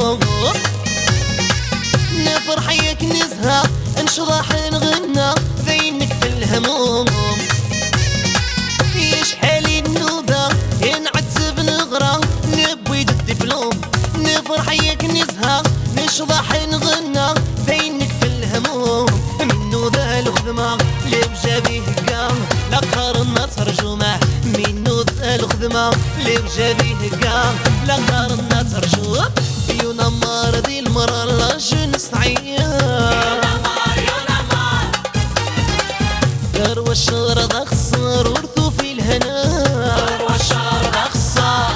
الهموم نفرح ياك نزهى نشرح نغنى ذينك في الهموم يشحالي النوبة ينعتب نغرى نبوي الدبلوم نفرح ياك نزهى نشرح نغنى ذينك في الهموم منو ذا الخدمة اللي بجابيه كاع لقارنا ترجمه منو ذا الخدمة اللي بجابيه كاع لقارنا ترجمه ينمر ذي المرة لا جنس عيان ثروة الشرد أخسر ورثو في الهنا ثروة الشرد أخسر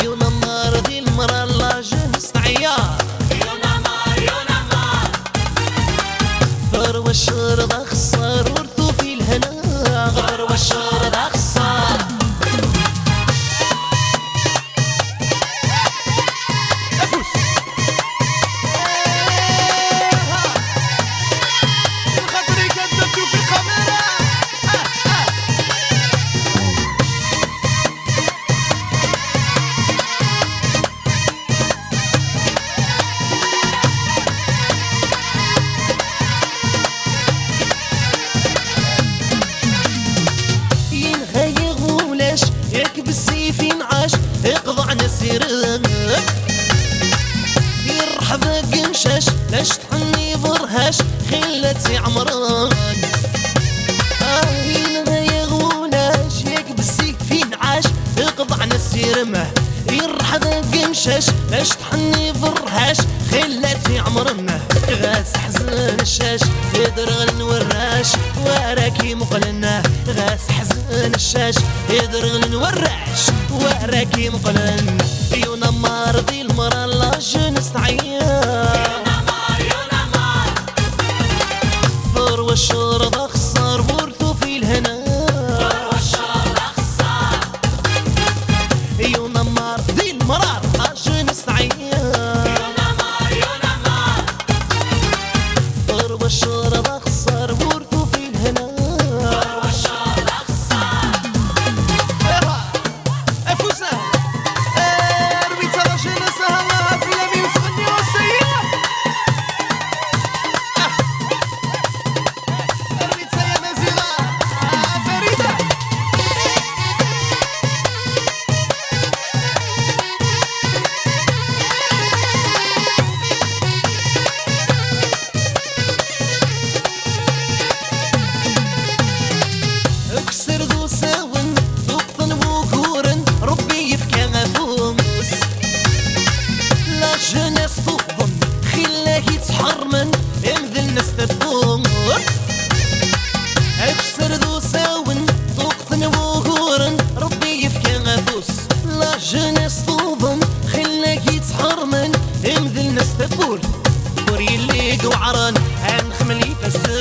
ينمر ذي المرة لا جنس عيان ثروة الشرد أخسر ورثو في الهنا ثروة الشرد أخسر بالسيف ينعاش اقضع نسيرك يرحب قمشاش لاش تحني برهاش خلتي عمران ينغي غولاش ياك بالسيف ينعاش اقضع نسيرمه يرحب قمشاش لاش تحني برهاش خلتي عمرنا غاس حزن الشاش يدرغ الوراش وراكي مقلنا غاس حزن الشاش يدرغ الوراش وراكي مقلنا ينمر ذي المرة لا جنس عيان ثروة الشرد أخسر ورثو في الهنا ثروة الشرد أخسر ينمر ذي المرة لا جنس عيان ثروة الشرد أخسر ورثو في الهنا ثروة الشرد أخسر أفوسة أروي ترى جنسها الله في اليمين تغني والسيئة أروي تسيا نزيغة فريدة اكسر ذو ساون ذقن وكورن ربي يفكى غفوس لا جناس تظن خلاه يتحرمن امذل ناس تبون اكسر ذو ساون ذقن وكورن ربي يفكى غفوس لا جناس تظن خلاه يتحرمن امذل ناس تبون وري اللي قوعران هنخمل يفسر